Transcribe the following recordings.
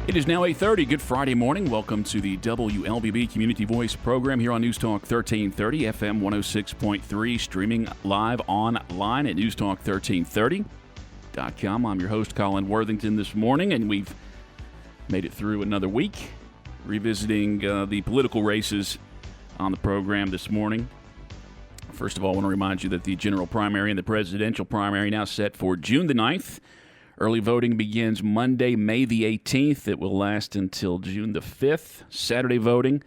It is now 8:30. Good Friday morning. Welcome to the WLBB Community Voice program here on Newstalk 1330, FM 106.3, streaming live online at newstalk1330.com. I'm your host, Colin Worthington, this morning, and we've made it through another week, revisiting the political races on the program this morning. First of all, I want to remind you that the general primary and the presidential primary now set for June the 9th. Early voting begins Monday, May the 18th. It will last until June the 5th. Saturday voting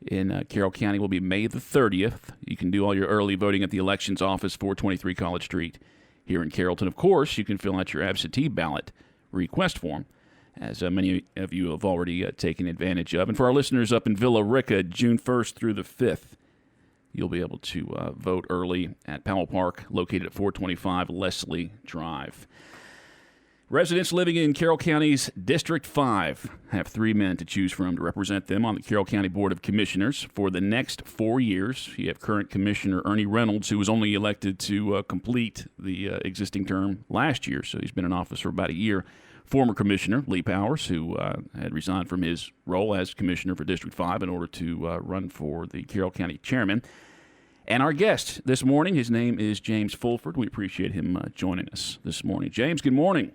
in Carroll County will be May the 30th. You can do all your early voting at the elections office, 423 College Street here in Carrollton. Of course, you can fill out your absentee ballot request form, as many of you have already taken advantage of. And for our listeners up in Villa Rica, June 1st through the 5th, you'll be able to vote early at Powell Park, located at 425 Leslie Drive. Residents living in Carroll County's District 5 have 3 men to choose from to represent them on the Carroll County Board of Commissioners for the next 4 years. You have current Commissioner Ernie Reynolds, who was only elected to complete the existing term last year, so he's been in office for about a year. Former Commissioner Lee Powers, who had resigned from his role as Commissioner for District 5 in order to run for the Carroll County Chairman. And our guest this morning, his name is James Fulford. We appreciate him joining us this morning. James, good morning.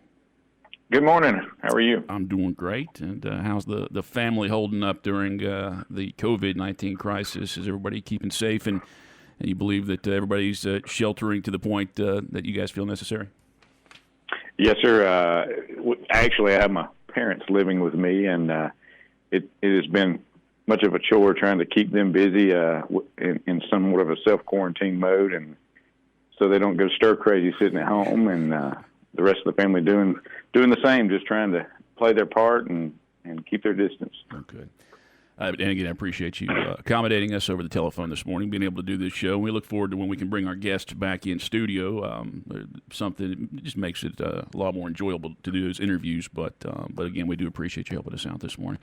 Good morning. How are you? I'm doing great. And how's the family holding up during the COVID-19 crisis? Is everybody keeping safe? And you believe that everybody's sheltering to the point that you guys feel necessary? Yes, sir. Actually, I have my parents living with me, and it has been much of a chore trying to keep them busy in somewhat of a self-quarantine mode, and so they don't go stir crazy sitting at home, and the rest of the family doing the same, just trying to play their part and keep their distance. Okay. And again, I appreciate you accommodating us over the telephone this morning, being able to do this show. We look forward to when we can bring our guests back in studio. Something that just makes it a lot more enjoyable to do those interviews. But again, we do appreciate you helping us out this morning.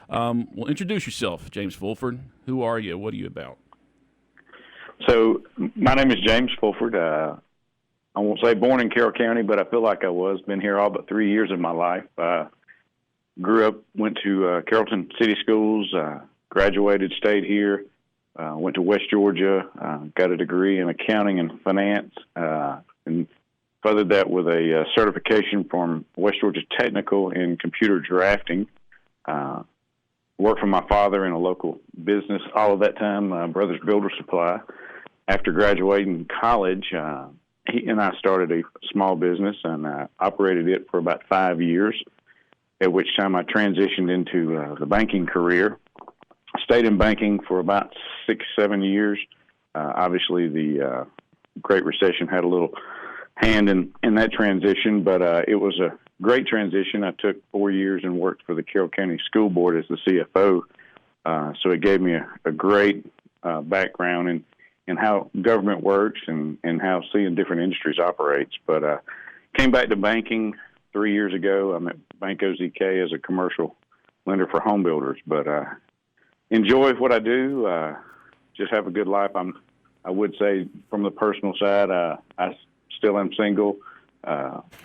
Well, introduce yourself, James Fulford. Who are you? What are you about? So my name is James Fulford. I won't say born in Carroll County, but I feel like I was. Been here all but 3 years of my life. Grew up, went to Carrollton City Schools, graduated, stayed here, went to West Georgia, got a degree in accounting and finance, and furthered that with a certification from West Georgia Technical in computer drafting. Worked for my father in a local business all of that time, Brothers Builder Supply. After graduating college, he and I started a small business and operated it for about 5 years, at which time I transitioned into the banking career. Stayed in banking for about 6-7 years. Obviously, the Great Recession had a little hand in that transition, but it was a great transition. I took 4 years and worked for the Carroll County School Board as the CFO, so it gave me a great background in how government works and how seeing different industries operates. But came back to banking 3 years ago. I'm at Bank OZK as a commercial lender for home builders. But enjoy what I do. Just have a good life. I would say from the personal side, I still am single,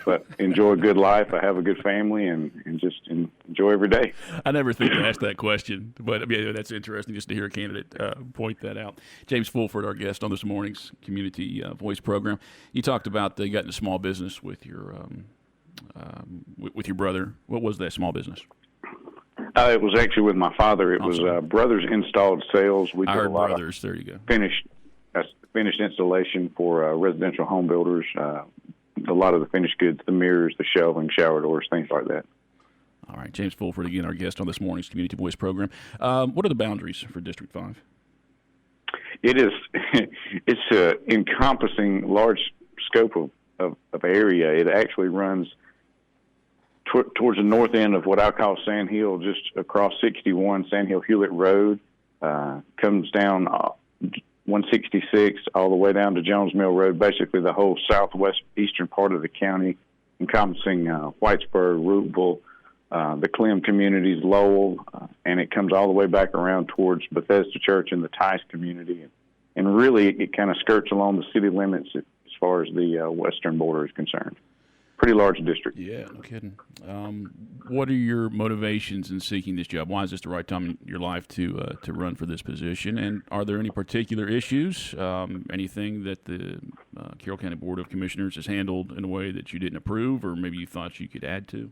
but enjoy a good life. I have a good family and just enjoy every day. I never think to ask that question, but I mean, that's interesting just to hear a candidate point that out. James Fulford, our guest on this morning's Community Voice program. You talked about you got into small business with your brother. What was that small business? It was actually with my father. It was Brothers Installed Sales. We did I heard a lot Brothers. Of there you go. Finished installation for residential home builders. A lot of the finished goods, the mirrors, the shelving, shower doors, things like that. All right, James Fulford, again, our guest on this morning's Community Voice program. What are the boundaries for District 5? It is. It's an encompassing large scope of area. It actually runs towards the north end of what I call Sand Hill, just across 61, Sand Hill Hewlett Road, comes down 166 all the way down to Jones Mill Road, basically the whole southwest eastern part of the county, encompassing Whitesburg, Rooteville, the Clem communities, Lowell, and it comes all the way back around towards Bethesda Church and the Tice community. And really, it kind of skirts along the city limits as far as the western border is concerned. pretty large district. Yeah, no kidding. What are your motivations in seeking this job? Why is this the right time in your life to run for this position? And are there any particular issues, anything that the Carroll County Board of Commissioners has handled in a way that you didn't approve, or maybe you thought you could add to?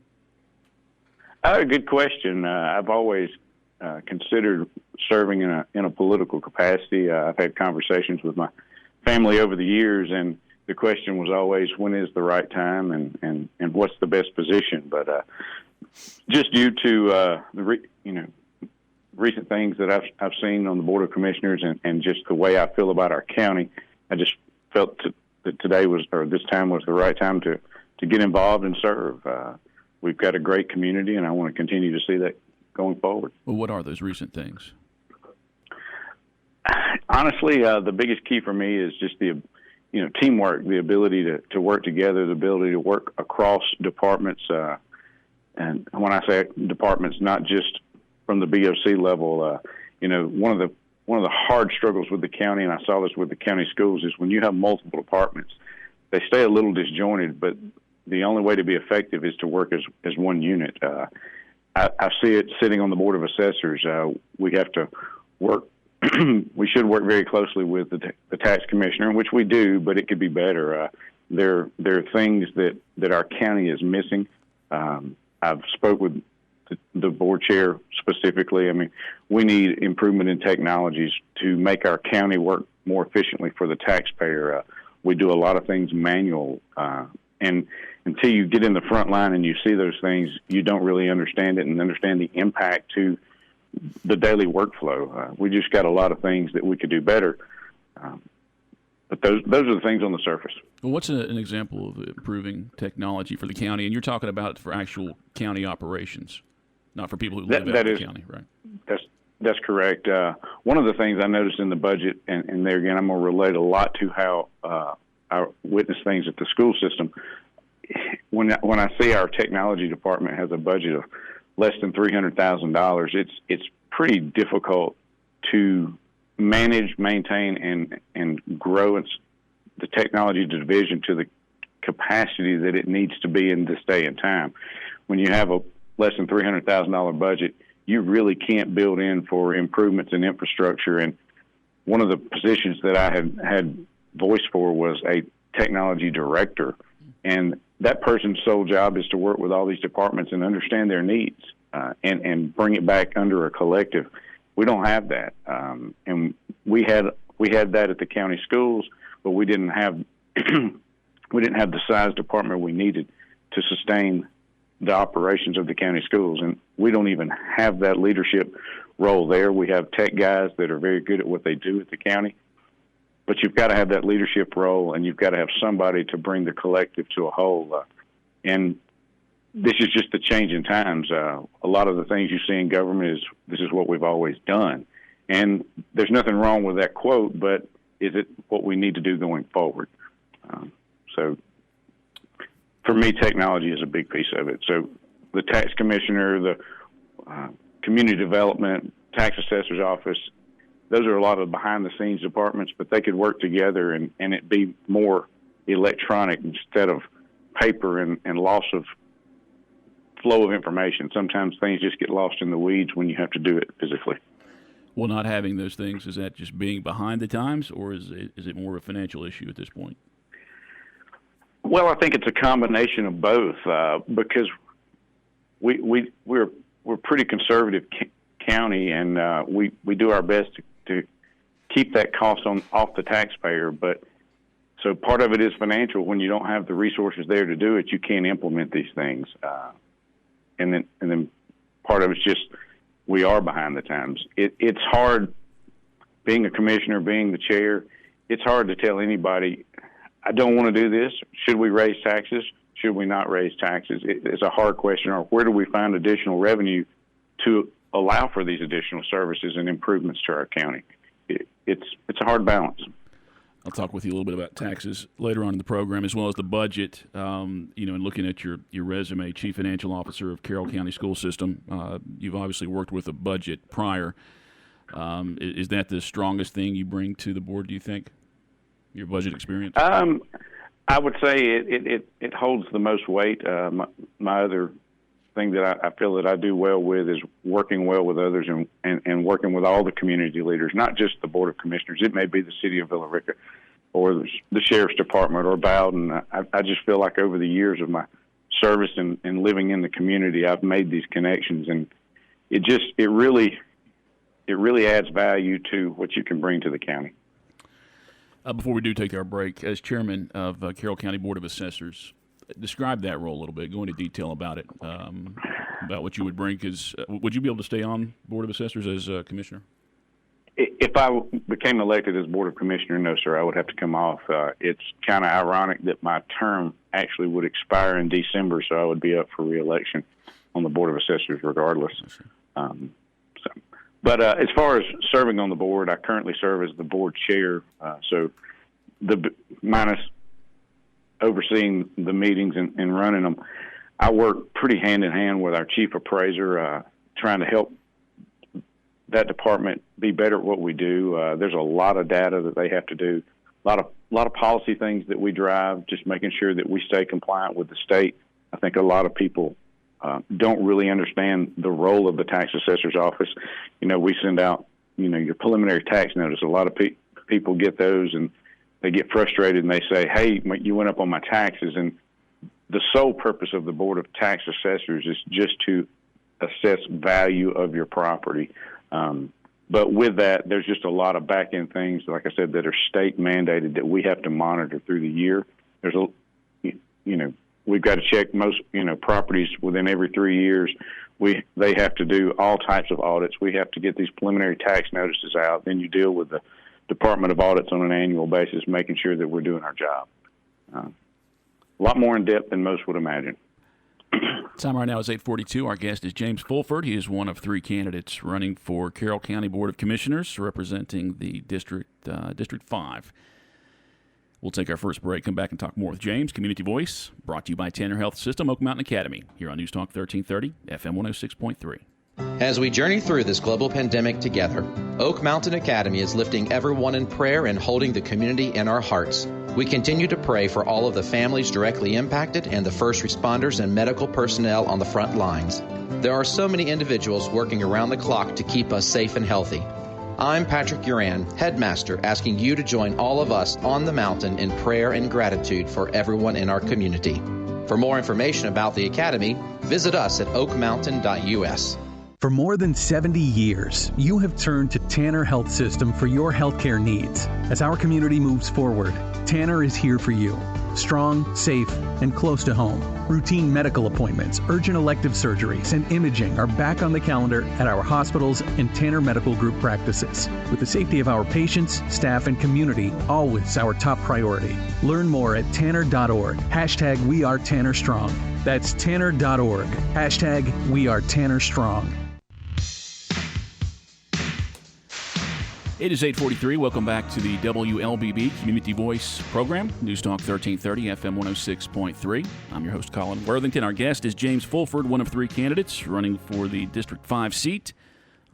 Good question. I've always considered serving in a political capacity. I've had conversations with my family over the years, and the question was always, when is the right time and what's the best position? But just due to recent things that I've seen on the Board of Commissioners and just the way I feel about our county, I just felt that this time was the right time to get involved and serve. We've got a great community, and I want to continue to see that going forward. Well, what are those recent things? Honestly, the biggest key for me is just the teamwork, the ability to work together, the ability to work across departments. And when I say departments, not just from the BOC level, one of the hard struggles with the county, and I saw this with the county schools, is when you have multiple departments, they stay a little disjointed, but the only way to be effective is to work as one unit. I see it sitting on the Board of Assessors. We have to work. We should work very closely with the tax commissioner, which we do, but it could be better. There are things that our county is missing. I've spoke with the board chair specifically. I mean, we need improvement in technologies to make our county work more efficiently for the taxpayer. We do a lot of things manual, and until you get in the front line and you see those things, you don't really understand it and understand the impact to the daily workflow. We just got a lot of things that we could do better, but those are the things on the surface. Well, what's an example of improving technology for the county? And you're talking about for actual county operations, not for people who live out in the county, right? That's correct. One of the things I noticed in the budget, and there again, I'm going to relate a lot to how I witness things at the school system. When I see our technology department has a budget of less than $300,000, it's pretty difficult to manage, maintain, and grow the technology division to the capacity that it needs to be in this day and time. When you have a less than $300,000 budget, you really can't build in for improvements in infrastructure. And one of the positions that I had voice for was a technology director, and that person's sole job is to work with all these departments and understand their needs and bring it back under a collective. We don't have that, and we had that at the county schools, but we didn't have the size department we needed to sustain the operations of the county schools, and we don't even have that leadership role there. We have tech guys that are very good at what they do at the county, but you've got to have that leadership role, and you've got to have somebody to bring the collective to a whole. And this is just the change in times. A lot of the things you see in government this is what we've always done. And there's nothing wrong with that quote, but is it what we need to do going forward? So for me, technology is a big piece of it. So the tax commissioner, the community development, tax assessor's office, those are a lot of behind-the-scenes departments, but they could work together and it be more electronic instead of paper and loss of flow of information. Sometimes things just get lost in the weeds when you have to do it physically. Well, not having those things, is that just being behind the times, or is it more a financial issue at this point? Well, I think it's a combination of both, because we're pretty conservative county, and we do our best to keep that cost off the taxpayer. But so part of it is financial. When you don't have the resources there to do it, you can't implement these things. And then part of it's just we are behind the times. It's hard being a commissioner, being the chair. It's hard to tell anybody, I don't want to do this. Should we raise taxes? Should we not raise taxes? It's a hard question. Or where do we find additional revenue to allow for these additional services and improvements to our county? It's a hard balance. I'll talk with you a little bit about taxes later on in the program, as well as the budget. And looking at your resume, Chief Financial Officer of Carroll County School System, you've obviously worked with a budget prior. Is that the strongest thing you bring to the board, do you think, your budget experience? I would say it holds the most weight. My other thing that I feel that I do well with is working well with others and working with all the community leaders, not just the Board of Commissioners. It may be the city of Villa Rica or the Sheriff's Department or Bowden. I just feel like over the years of my service and living in the community, I've made these connections, and it really adds value to what you can bring to the county. Before we do take our break, as chairman of Carroll County Board of Assessors, describe that role a little bit. Go into detail about it, about what you would bring. Because would you be able to stay on Board of Assessors as commissioner? If I became elected as Board of Commissioner, no, sir, I would have to come off. It's kind of ironic that my term actually would expire in December, so I would be up for re-election on the Board of Assessors regardless. But as far as serving on the board, I currently serve as the board chair, so minus overseeing the meetings and running them, I work pretty hand in hand with our chief appraiser, trying to help that department be better at what we do. There's a lot of data that they have to do, a lot of policy things that we drive, just making sure that we stay compliant with the state. I think a lot of people don't really understand the role of the tax assessor's office. We send out, your preliminary tax notice. A lot of people get those and they get frustrated and they say, hey, you went up on my taxes. And the sole purpose of the Board of Tax Assessors is just to assess value of your property. But with that, there's just a lot of back-end things, like I said, that are state mandated that we have to monitor through the year. There's we've got to check most, properties within every 3 years. They have to do all types of audits. We have to get these preliminary tax notices out. Then you deal with the Department of Audits on an annual basis, making sure that we're doing our job. A lot more in depth than most would imagine. Time right now is 8:42. Our guest is James Fulford. He is one of three candidates running for Carroll County Board of Commissioners, representing the District 5. We'll take our first break, come back and talk more with James. Community Voice, brought to you by Tanner Health System, Oak Mountain Academy, here on Newstalk 1330, FM 106.3. As we journey through this global pandemic together, Oak Mountain Academy is lifting everyone in prayer and holding the community in our hearts. We continue to pray for all of the families directly impacted and the first responders and medical personnel on the front lines. There are so many individuals working around the clock to keep us safe and healthy. I'm Patrick Uran, headmaster, asking you to join all of us on the mountain in prayer and gratitude for everyone in our community. For more information about the Academy, visit us at oakmountain.us. For more than 70 years, you have turned to Tanner Health System for your healthcare needs. As our community moves forward, Tanner is here for you. Strong, safe, and close to home. Routine medical appointments, urgent elective surgeries, and imaging are back on the calendar at our hospitals and Tanner Medical Group practices. With the safety of our patients, staff, and community always our top priority. Learn more at tanner.org. Hashtag We Are Tanner Strong. That's tanner.org. Hashtag We Are Tanner Strong. It is 8:43. Welcome back to the WLBB Community Voice program, Newstalk 1330, FM 106.3. I'm your host, Colin Worthington. Our guest is James Fulford, one of three candidates running for the District 5 seat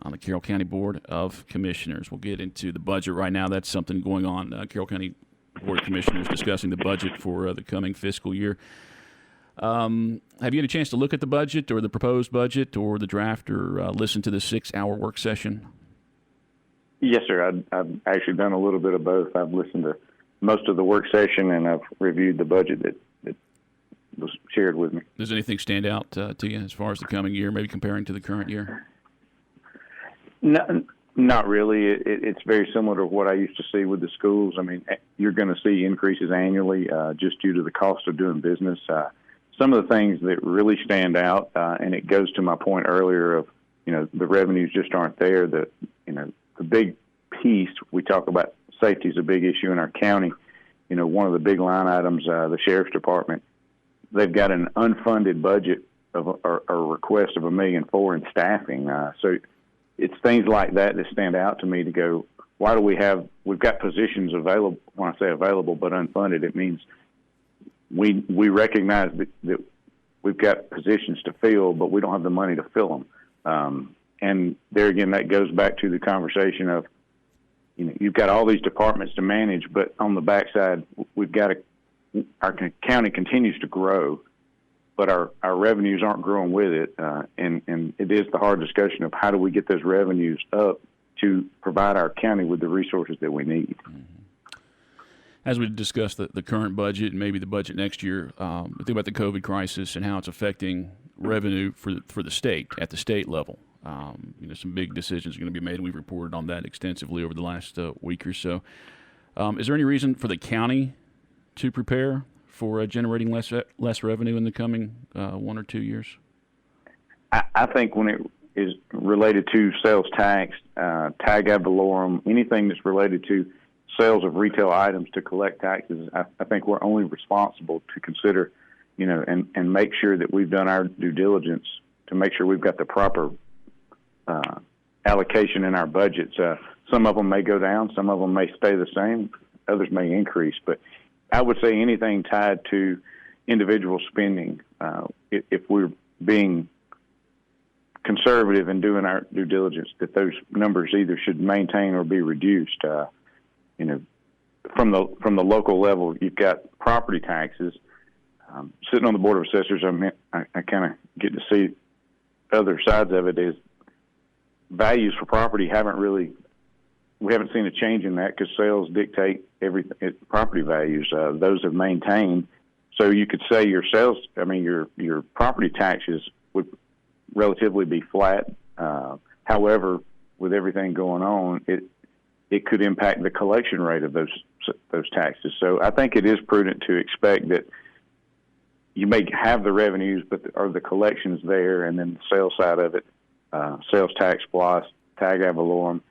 on the Carroll County Board of Commissioners. We'll get into the budget right now. That's something going on. Carroll County Board of Commissioners discussing the budget for the coming fiscal year. Have you had a chance to look at the budget or the proposed budget or the draft or listen to the 6-hour work session? Yes, sir. I've actually done a little bit of both. I've listened to most of the work session, and I've reviewed the budget that was shared with me. Does anything stand out to you as far as the coming year, maybe comparing to the current year? No, not really. It's very similar to what I used to see with the schools. I mean, you're going to see increases annually just due to the cost of doing business. Some of the things that really stand out, and it goes to my point earlier of, the revenues just aren't there. The big piece, we talk about safety is a big issue in our county. One of the big line items, the Sheriff's Department, they've got an unfunded budget of a request of $1.4 million in staffing. So it's things like that stand out to me to go, why do we've got positions available, when I say available but unfunded, it means we recognize that we've got positions to fill, but we don't have the money to fill them. And there again, that goes back to the conversation of, you've got all these departments to manage, but on the backside, we've got to our county continues to grow, but our revenues aren't growing with it. And it is the hard discussion of how do we get those revenues up to provide our county with the resources that we need. Mm-hmm. As we discuss the current budget and maybe the budget next year, think about the COVID crisis and how it's affecting revenue for the state at the state level. Some big decisions are going to be made, and we've reported on that extensively over the last week or so. Is there any reason for the county to prepare for generating less revenue in the coming 1 or 2 years? I think when it is related to sales tax, tag ad valorem, anything that's related to sales of retail items to collect taxes, I think we're only responsible to consider, and make sure that we've done our due diligence to make sure we've got the proper allocation in our budgets. Some of them may go down, some of them may stay the same, others may increase. But I would say anything tied to individual spending, if we're being conservative and doing our due diligence, that those numbers either should maintain or be reduced. From the local level, you've got property taxes. Sitting on the Board of Assessors, I kind of get to see other sides of it. Is values for property we haven't seen a change in that because sales dictate everything. Property values, those have maintained. So you could say your property taxes would relatively be flat. However, with everything going on, it could impact the collection rate of those taxes. So I think it is prudent to expect that you may have the revenues, but are the collections there, and then the sales side of it, sales tax plus tag ad valorem.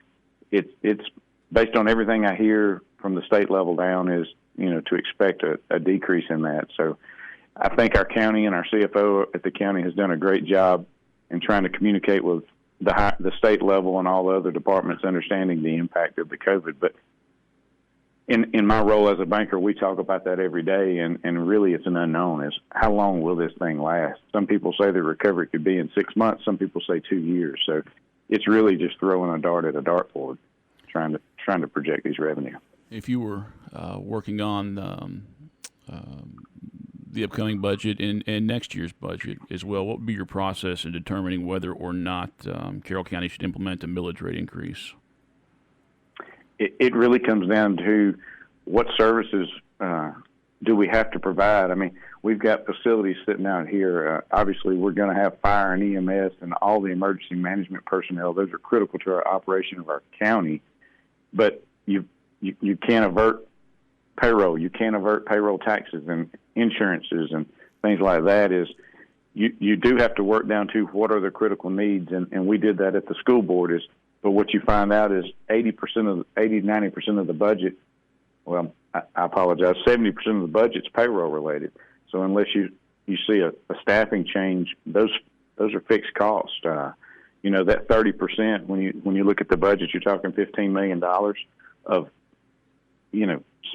It's based on everything I hear from the state level down is to expect a decrease in that. So I think our county and our CFO at the county has done a great job in trying to communicate with the state level and all the other departments understanding the impact of the COVID. But in my role as a banker, we talk about that every day, and really it's an unknown. Is how long will this thing last? Some people say the recovery could be in 6 months. Some people say 2 years. So it's really just throwing a dart at a dartboard, trying to project these revenue. If you were working on the upcoming budget and next year's budget as well, what would be your process in determining whether or not Carroll County should implement a millage rate increase? It really comes down to what services do we have to provide. I mean, we've got facilities sitting out here. Obviously, we're going to have fire and EMS and all the emergency management personnel. Those are critical to our operation of our county. But you can't avert payroll. You can't avert payroll taxes and insurances and things like that. Is you do have to work down to what are the critical needs, and we did that at the school board. But what you find out is 90% of the budget. Well, I apologize. 70% of the budget's payroll related. So unless you see a staffing change, those are fixed costs. That 30%. When you look at the budget, you're talking $15 million of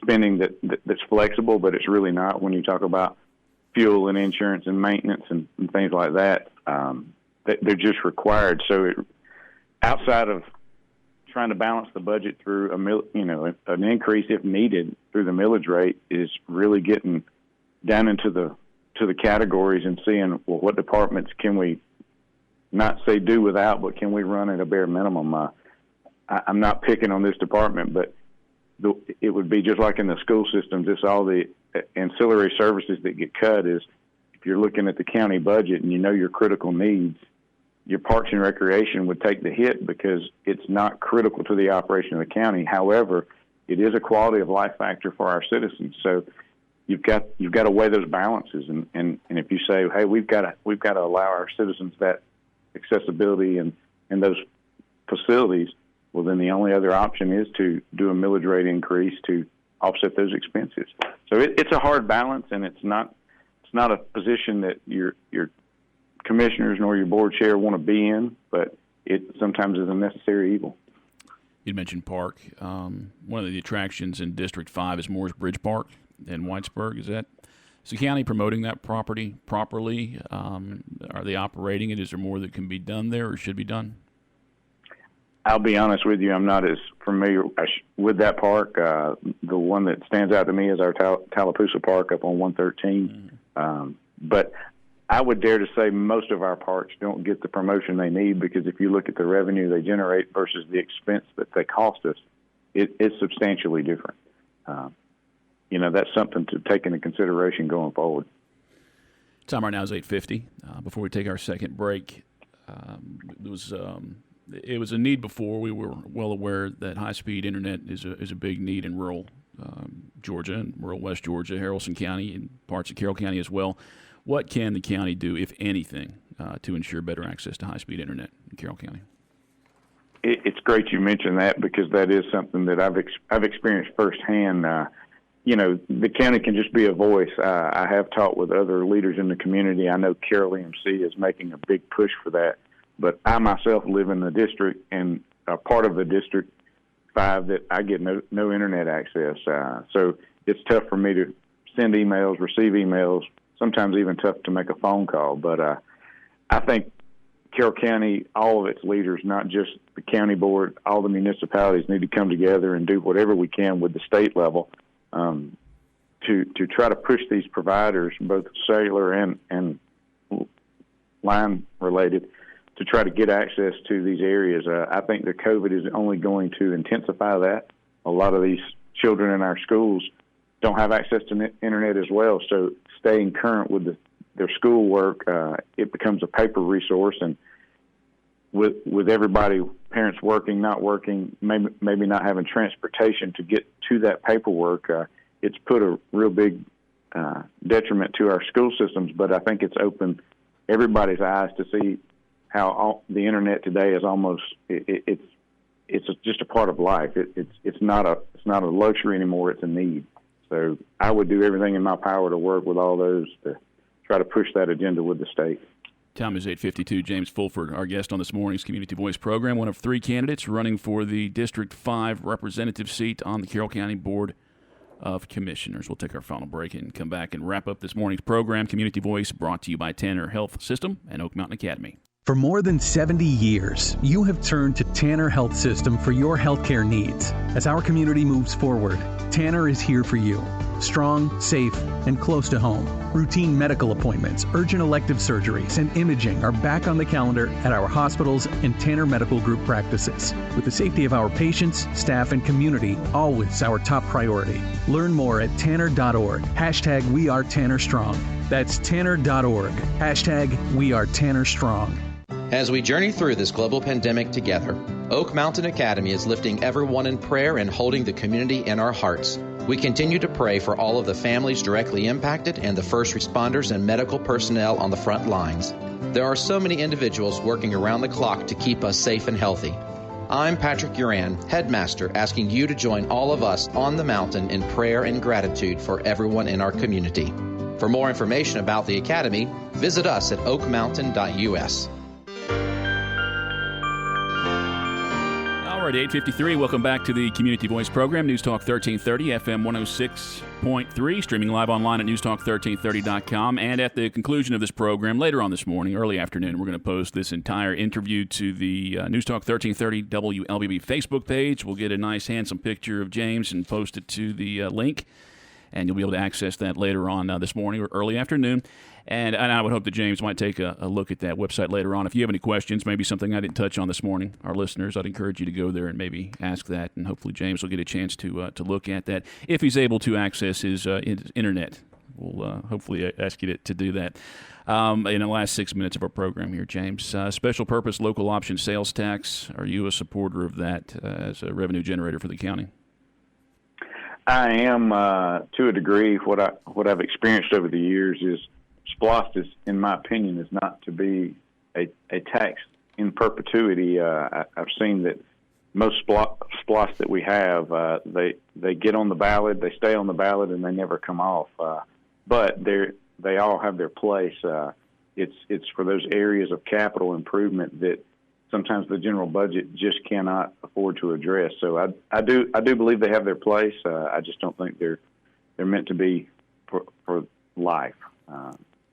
spending that's flexible, but it's really not when you talk about fuel and insurance and maintenance and things like that. They're just required. So outside of trying to balance the budget through an increase if needed through the millage rate, is really getting down into the categories and seeing, well, what departments can we not say do without, but can we run at a bare minimum? I'm not picking on this department, but it would be just like in the school system, just all the ancillary services that get cut. Is if you're looking at the county budget and your critical needs, your parks and recreation would take the hit because it's not critical to the operation of the county. However, it is a quality of life factor for our citizens. So you've got to weigh those balances. And if you say, hey, we've got to allow our citizens that accessibility and those facilities, well, then the only other option is to do a millage rate increase to offset those expenses. So it's a hard balance, and it's not a position that your commissioners nor your board chair want to be in, but it sometimes is a necessary evil. You mentioned park. One of the attractions in District 5 is Moore's Bridge Park in Whitesburg. Is the county promoting that property properly? Are they operating it? Is there more that can be done there or should be done? I'll be honest with you, I'm not as familiar with that park. The one that stands out to me is our Tallapoosa Park up on 113. But I would dare to say most of our parks don't get the promotion they need, because if you look at the revenue they generate versus the expense that they cost us, it's substantially different. That's something to take into consideration going forward. Time right now is 8:50. Before we take our second break, it was a need before. We were well aware that high-speed internet is a big need in rural Georgia and rural West Georgia, Haralson County, and parts of Carroll County as well. What can the county do, if anything, to ensure better access to high-speed internet in Carroll County? It's great you mentioned that, because that is something that I've experienced firsthand. The county can just be a voice. I have talked with other leaders in the community. I know Carroll EMC is making a big push for that, but I myself live in the district and a part of the District 5 that I get no internet access. So it's tough for me to send emails, receive emails, sometimes even tough to make a phone call. But I think Carroll County, all of its leaders, not just the county board, all the municipalities need to come together and do whatever we can with the state level to try to push these providers, both cellular and line related, to try to get access to these areas. I think the COVID is only going to intensify that. A lot of these children in our schools don't have access to internet as well, so staying current with their schoolwork, it becomes a paper resource, and with everybody, parents working, not working, maybe not having transportation to get to that paperwork, it's put a real big detriment to our school systems. But I think it's opened everybody's eyes to see how the internet today is almost it's just a part of life. It's not a luxury anymore. It's a need. So I would do everything in my power to work with all those to try to push that agenda with the state. Time is 8:52. James Fulford, our guest on this morning's Community Voice program, one of three candidates running for the District 5 representative seat on the Carroll County Board of Commissioners. We'll take our final break and come back and wrap up this morning's program. Community Voice brought to you by Tanner Health System and Oak Mountain Academy. For more than 70 years, you have turned to Tanner Health System for your healthcare needs. As our community moves forward, Tanner is here for you. Strong, safe, and close to home. Routine medical appointments, urgent elective surgeries, and imaging are back on the calendar at our hospitals and Tanner Medical Group practices. With the safety of our patients, staff, and community always our top priority. Learn more at tanner.org. #WeAreTannerStrong. That's tanner.org. #WeAreTannerStrong. As we journey through this global pandemic together, Oak Mountain Academy is lifting everyone in prayer and holding the community in our hearts. We continue to pray for all of the families directly impacted and the first responders and medical personnel on the front lines. There are so many individuals working around the clock to keep us safe and healthy. I'm Patrick Uran, headmaster, asking you to join all of us on the mountain in prayer and gratitude for everyone in our community. For more information about the Academy, visit us at oakmountain.us. All right, 8:53. Welcome back to the Community Voice program, Newstalk 1330, FM 106.3, streaming live online at newstalk1330.com. And at the conclusion of this program, later on this morning, early afternoon, we're going to post this entire interview to the Newstalk 1330 WLBB Facebook page. We'll get a nice, handsome picture of James and post it to the link. And you'll be able to access that later on this morning or early afternoon. And I would hope that James might take a look at that website later on. If you have any questions, maybe something I didn't touch on this morning, our listeners, I'd encourage you to go there and maybe ask that. And hopefully James will get a chance to look at that if he's able to access his internet. We'll hopefully ask you to do that. In the last 6 minutes of our program here, James, special purpose local option sales tax, are you a supporter of that as a revenue generator for the county? I am to a degree. What I've experienced over the years is SPLOST in my opinion, is not to be a tax in perpetuity. I've seen that most SPLOST that we have, they get on the ballot, they stay on the ballot, and they never come off. But they all have their place. It's for those areas of capital improvement that sometimes the general budget just cannot afford to address. So I do believe they have their place. I just don't think they're meant to be for life,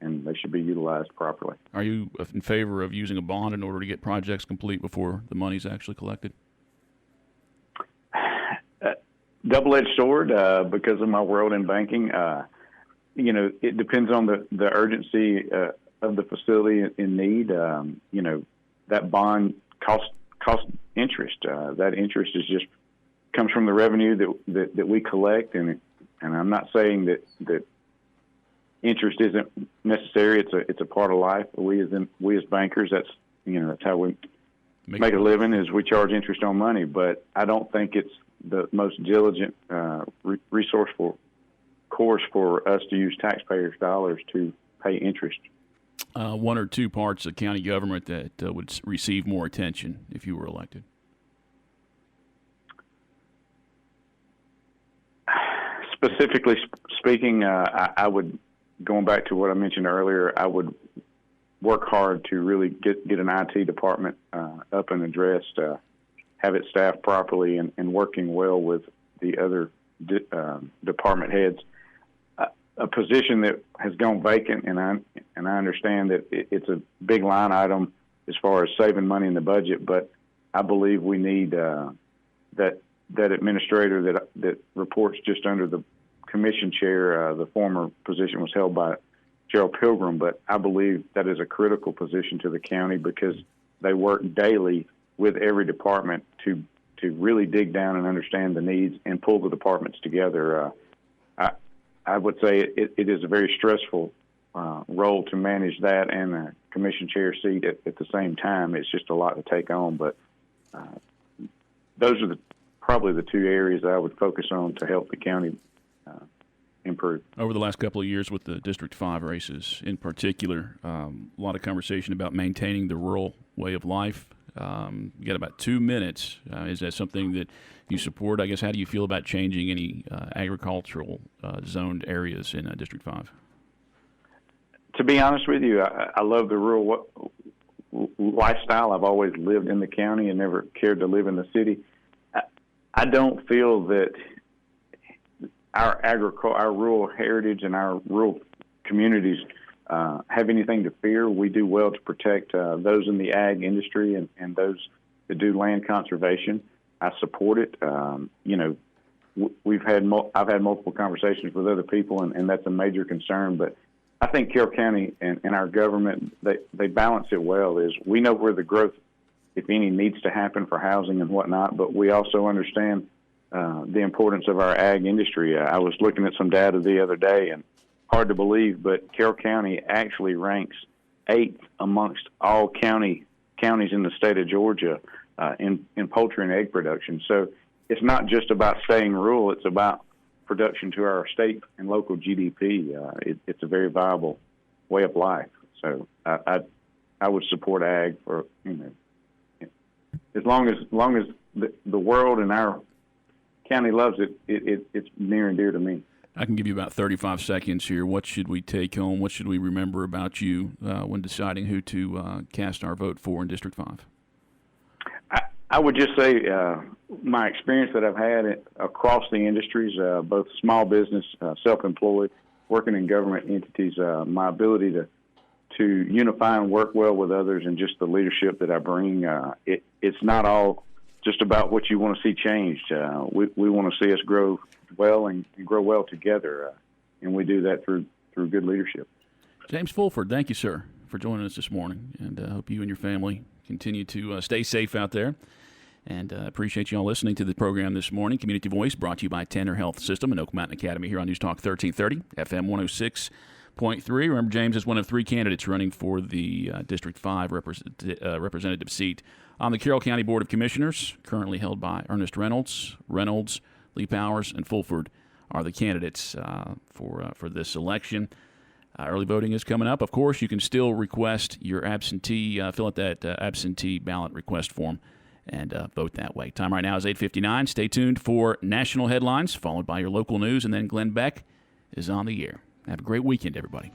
and they should be utilized properly. Are you in favor of using a bond in order to get projects complete before the money's actually collected? double-edged sword because of my world in banking. It depends on the urgency of the facility in need. That bond cost interest. That interest comes from the revenue that we collect, and I'm not saying that interest isn't necessary. It's a part of life. We as bankers, that's how we make a living, is we charge interest on money. But I don't think it's the most diligent, resourceful course for us to use taxpayers' dollars to pay interest. One or two parts of county government that would receive more attention if you were elected? Specifically speaking, I would, going back to what I mentioned earlier, I would work hard to really get an IT department up and addressed, have it staffed properly, and working well with the other department heads. A position that has gone vacant, and I understand that it's a big line item as far as saving money in the budget, but I believe we need that administrator that reports just under the commission chair. The former position was held by Gerald Pilgrim, but I believe that is a critical position to the county because they work daily with every department to really dig down and understand the needs and pull the departments together. I would say it is a very stressful role to manage that and a commission chair seat at the same time. It's just a lot to take on, but those are probably the two areas that I would focus on to help the county improve. Over the last couple of years with the District 5 races in particular, a lot of conversation about maintaining the rural way of life. You got about 2 minutes. Is that something that you support? I guess, how do you feel about changing any agricultural zoned areas in District 5? To be honest with you, I love the rural lifestyle. I've always lived in the county and never cared to live in the city. I don't feel that our rural heritage and our rural communities have anything to fear. We do well to protect those in the ag industry and those that do land conservation. I support it. I've had multiple conversations with other people, and that's a major concern. But I think Carroll County and our government, they balance it well. Is we know where the growth, if any, needs to happen for housing and whatnot, but we also understand the importance of our ag industry. I was looking at some data the other day, and hard to believe, but Carroll County actually ranks 8th amongst all counties in the state of Georgia in poultry and egg production. So it's not just about staying rural; it's about production to our state and local GDP. It's a very viable way of life. So I would support ag for as long as the world and our county loves it. It's near and dear to me. I can give you about 35 seconds here. What should we take home? What should we remember about you when deciding who to cast our vote for in District 5? I would just say my experience that I've had across the industries, both small business, self-employed, working in government entities, my ability to unify and work well with others, and just the leadership that I bring. It's not all just about what you want to see changed. We want to see us grow well and grow well together, and we do that through good leadership. James Fulford, thank you, sir, for joining us this morning, and I hope you and your family continue to stay safe out there. And appreciate you all listening to the program this morning. Community Voice brought to you by Tanner Health System and Oak Mountain Academy here on Newstalk 1330, FM 106.3. Remember, James is one of 3 candidates running for the District 5 representative seat on the Carroll County Board of Commissioners, currently held by Ernest Reynolds, Lee Powers, and Fulford are the candidates for this election. Early voting is coming up. Of course, you can still request your absentee, fill out that absentee ballot request form and vote that way. Time right now is 8:59. Stay tuned for national headlines, followed by your local news, and then Glenn Beck is on the air. Have a great weekend, everybody.